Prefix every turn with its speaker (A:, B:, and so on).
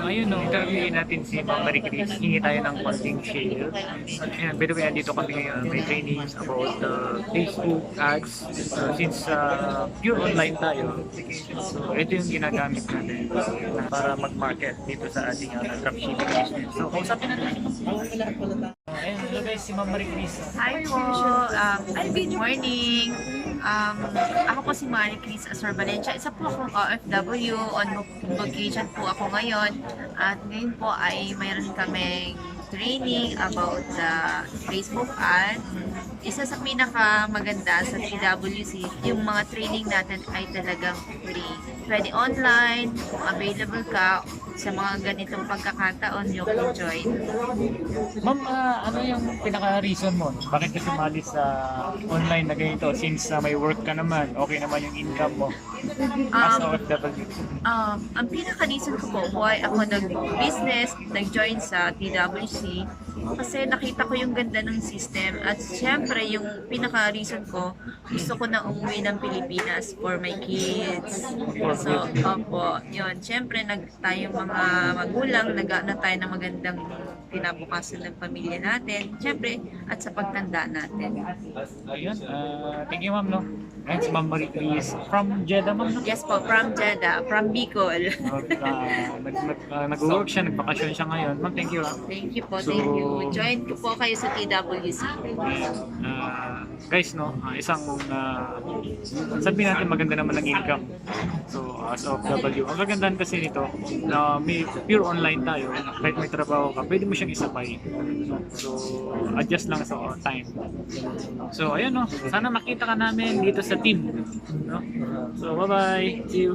A: ayun no, interviewin natin si Ma'am Marie Chris. Hingi tayo ng konting share. Ayan, by the way, andito kami ngayon. May trainings about Facebook ads. Since pure online tayo, so ito yung ginagamit natin para mag-market dito sa ating dropshipping business. So, kausapin natin. Ayun, hello guys, si Ma'am Marie Chris.
B: Hi po, good morning. Ako po si Marie Chris Azor Valencia. Isa po akong OFW, on vacation po ako ngayon. At ngayon po ay mayroon kaming training about the Facebook ads. Isa sa pinakamaganda sa TWC, yung mga training natin ay talagang free. Pwede online, kung available ka sa mga ganitong pagkakataon nyo kung join.
A: Ma'am, ano yung pinaka-reason mo? Bakit ka sumali sa online na ganito? Since may work ka naman, okay naman yung income mo as OFW.
B: Ang pinaka-reason ko po, why ako nag-business, nag-join sa TWC, kasi nakita ko yung ganda ng system at syempre yung pinaka-reason ko, gusto ko na umuwi ng Pilipinas for my kids. So, opo, yun. Syempre, tayong mga magulang, nag-ano tayo ng magandang kinabukasan ng pamilya natin. Syempre, at sa pagtanda natin.
A: Ayun, thank you ma'am, no? And si Ma'am Marie Chris from Jeddah, ma'am, no?
B: Yes po, from Jeddah, from Bicol.
A: Nag-work siya, nagbakasyon siya ngayon. Ma'am, thank you.
B: Thank you po, thank you. Join ko po kayo sa TWC.
A: Guys, no, isang sabihin natin maganda naman ang income. So, as OFW, ang kagandahan kasi nito, na may pure online tayo, kahit may trabaho ka, pwede mo siyang isabay. So, adjust lang sa time. So, ayun, no, sana makita ka namin dito sa team. No? So, bye-bye. See you.